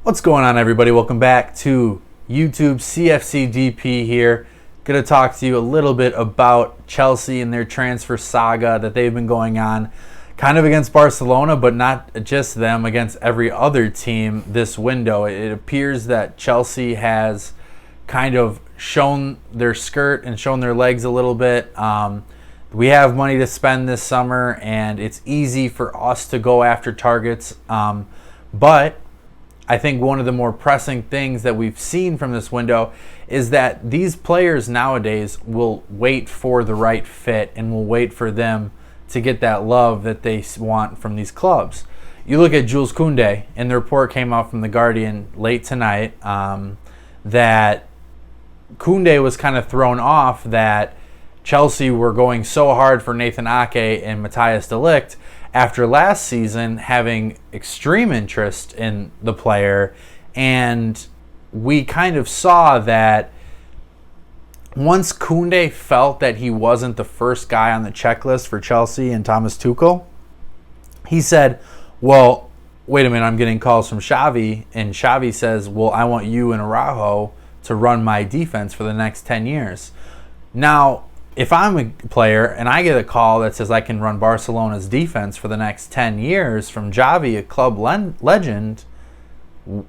What's going on, everybody? Welcome back to YouTube. CFCDP here. Going to talk to you a little bit about Chelsea and their transfer saga that they've been going on, kind of against Barcelona, but not just them, against every other team this window. It appears that Chelsea has kind of shown their skirt and shown their legs a little bit. We have money to spend this summer, and it's easy for us to go after targets. But I think one of the more pressing things that we've seen from this window is that these players nowadays will wait for the right fit and will wait for them to get that love that they want from these clubs. You look at Jules Koundé, and the report came out from The Guardian late tonight that Koundé was kind of thrown off that Chelsea were going so hard for Nathan Ake and Matthijs de Ligt after last season having extreme interest in the player. And we kind of saw that once Koundé felt that he wasn't the first guy on the checklist for Chelsea and Thomas Tuchel, he said, well, wait a minute, I'm getting calls from Xavi, and Xavi says, well, I want you and Araujo to run my defense for the next 10 years. Now, if I'm a player and I get a call that says I can run Barcelona's defense for the next 10 years from Xavi, a club legend,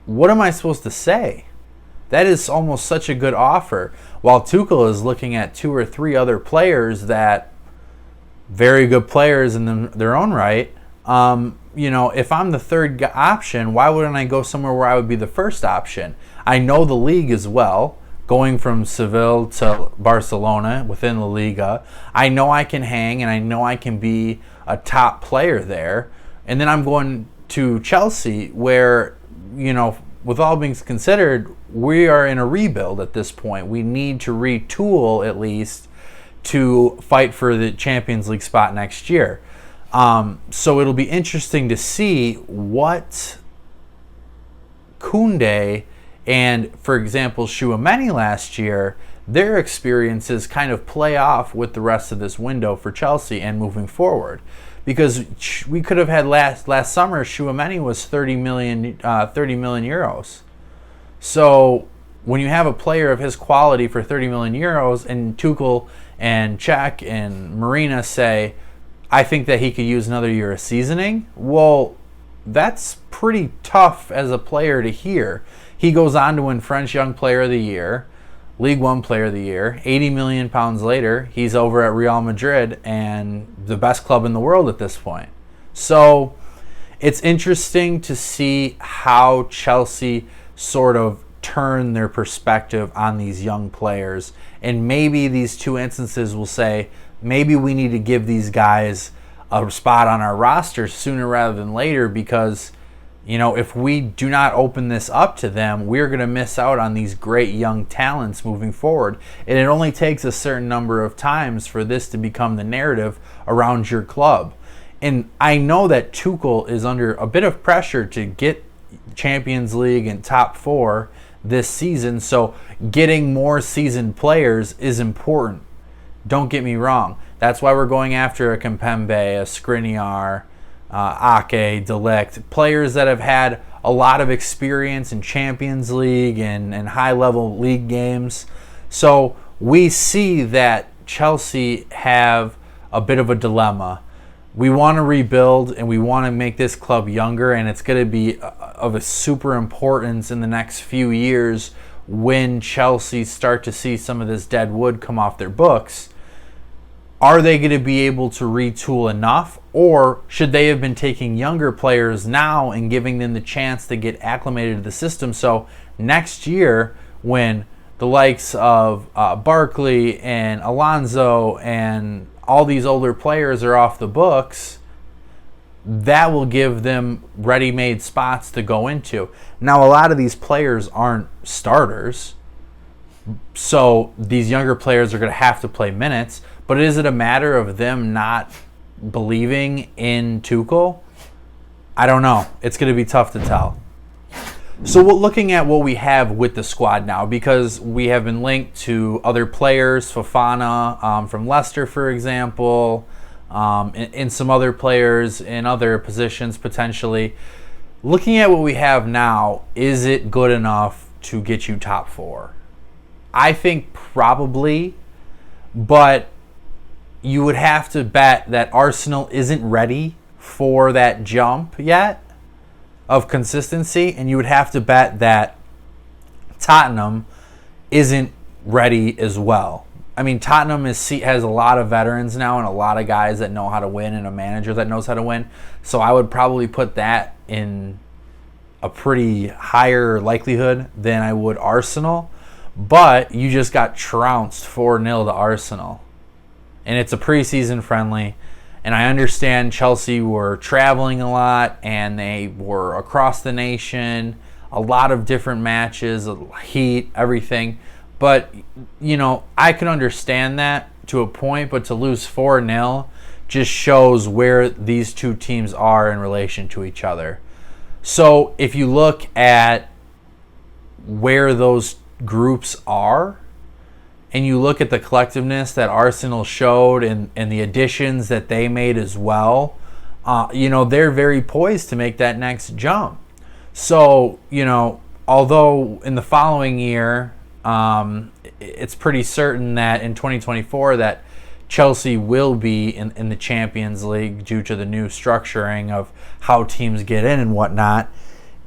what am I supposed to say? That is almost such a good offer. While Tuchel is looking at 2 or 3 other players that very good players in their own right. If I'm the third option, why wouldn't I go somewhere where I would be the first option? I know the league as well. Going from Seville to Barcelona within La Liga, I know I can hang and I know I can be a top player there. And then I'm going to Chelsea where, with all things considered, we are in a rebuild at this point. We need to retool at least to fight for the Champions League spot next year. So it'll be interesting to see what Koundé and, for example, Tchouaméni last year, their experiences kind of play off with the rest of this window for Chelsea and moving forward. Because we could have had last summer, Tchouaméni was 30 million euros. So when you have a player of his quality for 30 million euros and Tuchel and Cech and Marina say, I think that he could use another year of seasoning, well, that's pretty tough as a player to hear. He goes on to win French Young Player of the Year, League One Player of the Year. 80 million pounds later, he's over at Real Madrid and the best club in the world at this point. So it's interesting to see how Chelsea sort of turn their perspective on these young players. And maybe these 2 instances will say, maybe we need to give these guys a spot on our roster sooner rather than later, because if we do not open this up to them, we're going to miss out on these great young talents moving forward. And it only takes a certain number of times for this to become the narrative around your club. And I know that Tuchel is under a bit of pressure to get Champions League and top 4 this season, so getting more seasoned players is important. Don't get me wrong. That's why we're going after a Kimpembe, a Skriniar, Ake, de Ligt, players that have had a lot of experience in Champions League and high-level league games. So we see that Chelsea have a bit of a dilemma. We want to rebuild and we want to make this club younger, and it's going to be of a super importance in the next few years when Chelsea start to see some of this dead wood come off their books. Are they going to be able to retool enough, or should they have been taking younger players now and giving them the chance to get acclimated to the system, so next year when the likes of Barkley and Alonso and all these older players are off the books, that will give them ready-made spots to go into. Now, a lot of these players aren't starters, so these younger players are going to have to play minutes. But is it a matter of them not believing in Tuchel? I don't know. It's going to be tough to tell. So we're looking at what we have with the squad now, because we have been linked to other players, Fofana from Leicester, for example, and some other players in other positions potentially. looking at what we have now, is it good enough to get you top 4? I think probably, but you would have to bet that Arsenal isn't ready for that jump yet of consistency, and you would have to bet that Tottenham isn't ready as well. I mean, Tottenham has a lot of veterans now and a lot of guys that know how to win and a manager that knows how to win. So I would probably put that in a pretty higher likelihood than I would Arsenal. But you just got trounced 4-0 to Arsenal. And it's a preseason friendly. And I understand Chelsea were traveling a lot and they were across the nation, a lot of different matches, heat, everything. But, you know, I can understand that to a point, but to lose 4-0 just shows where these two teams are in relation to each other. So if you look at where those groups are, and you look at the collectiveness that Arsenal showed and the additions that they made as well, you know, they're very poised to make that next jump. So, you know, although in the following year, it's pretty certain that in 2024 that Chelsea will be in the Champions League due to the new structuring of how teams get in and whatnot.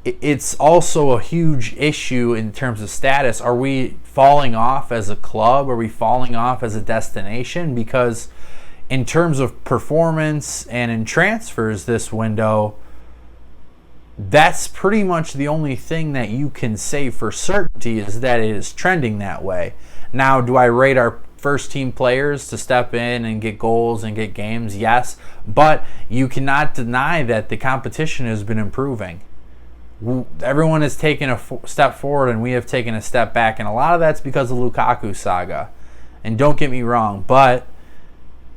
It's also a huge issue in terms of status. Are we falling off as a club? Are we falling off as a destination? Because in terms of performance and in transfers this window, that's pretty much the only thing that you can say for certainty is that it is trending that way. Now, do I rate our first team players to step in and get goals and get games? Yes, but you cannot deny that the competition has been improving. Everyone has taken a step forward and we have taken a step back, and a lot of that's because of Lukaku saga. And don't get me wrong, but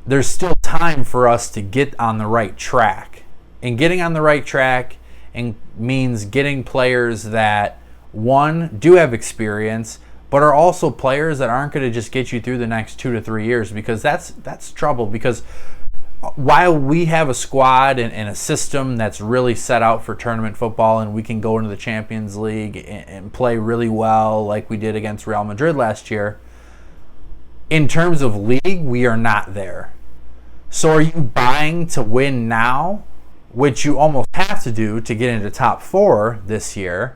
there's still time for us to get on the right track. And getting on the right track means getting players that, one, do have experience, but are also players that aren't going to just get you through the next 2 to 3 years, because that's trouble. Because while we have a squad and a system that's really set out for tournament football, and we can go into the Champions League and play really well like we did against Real Madrid last year, in terms of league, we are not there. So are you buying to win now, which you almost have to do to get into top 4 this year?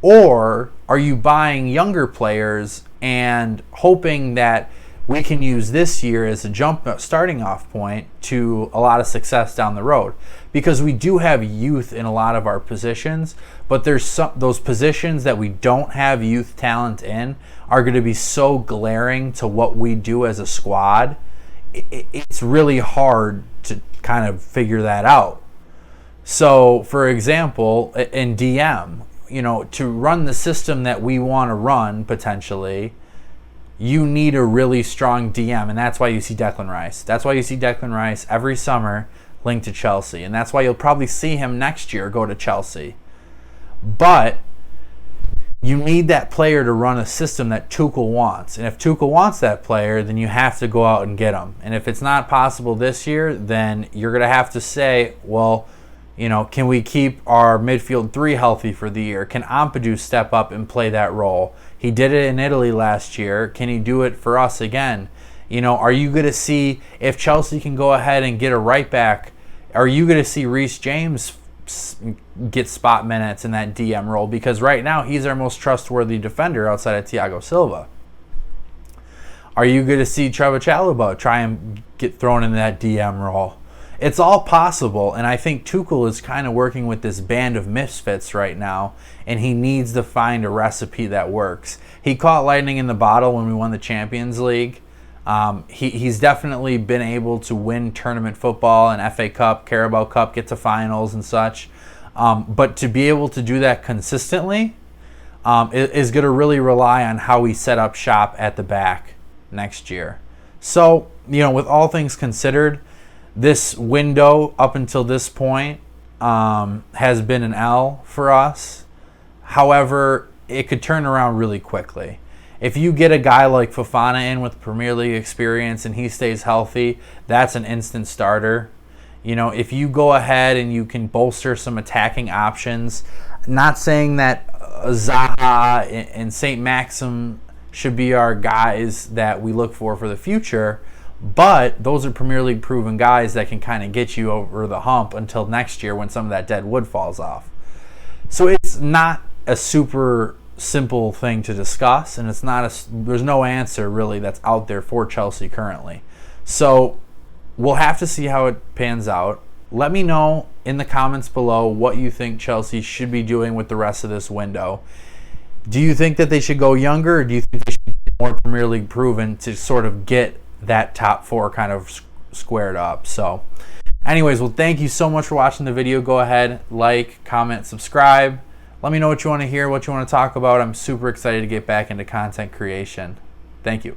Or are you buying younger players and hoping that we can use this year as a starting off point to a lot of success down the road? Because we do have youth in a lot of our positions, but there's those positions that we don't have youth talent in are going to be so glaring to what we do as a squad. It's really hard to kind of figure that out. So, for example, in DM, you know, to run the system that we want to run potentially, you need a really strong DM, and that's why you see Declan Rice. That's why you see Declan Rice every summer linked to Chelsea, and that's why you'll probably see him next year go to Chelsea. But you need that player to run a system that Tuchel wants, and if Tuchel wants that player, then you have to go out and get him. And if it's not possible this year, then you're going to have to say, well, you know, can we keep our midfield 3 healthy for the year? Can Ampadu step up and play that role? He did it in Italy last year. Can he do it for us again? You know, are you going to see, if Chelsea can go ahead and get a right back, are you going to see Reece James get spot minutes in that DM role? Because right now he's our most trustworthy defender outside of Thiago Silva. Are you going to see Trevor Chalobah try and get thrown in that DM role? It's all possible, and I think Tuchel is kind of working with this band of misfits right now, and he needs to find a recipe that works. He caught lightning in the bottle when we won the Champions League. He's definitely been able to win tournament football and FA Cup, Carabao Cup, get to finals and such. But to be able to do that consistently is going to really rely on how we set up shop at the back next year. So, you know, with all things considered, this window up until this point has been an L for us. However, it could turn around really quickly. If you get a guy like Fofana in with Premier League experience and he stays healthy, that's an instant starter. You know, if you go ahead and you can bolster some attacking options, not saying that Zaha and St. Maxim should be our guys that we look for the future, but those are Premier League proven guys that can kind of get you over the hump until next year when some of that dead wood falls off. So it's not a super simple thing to discuss, and it's not there's no answer really that's out there for Chelsea currently. So we'll have to see how it pans out. Let me know in the comments below what you think Chelsea should be doing with the rest of this window. Do you think that they should go younger, or do you think they should get more Premier League proven to sort of get that top four kind of squared up? So anyways, well, thank you so much for watching the video. Go ahead, like, comment, subscribe. Let me know what you want to hear, what you want to talk about. I'm super excited to get back into content creation. Thank you.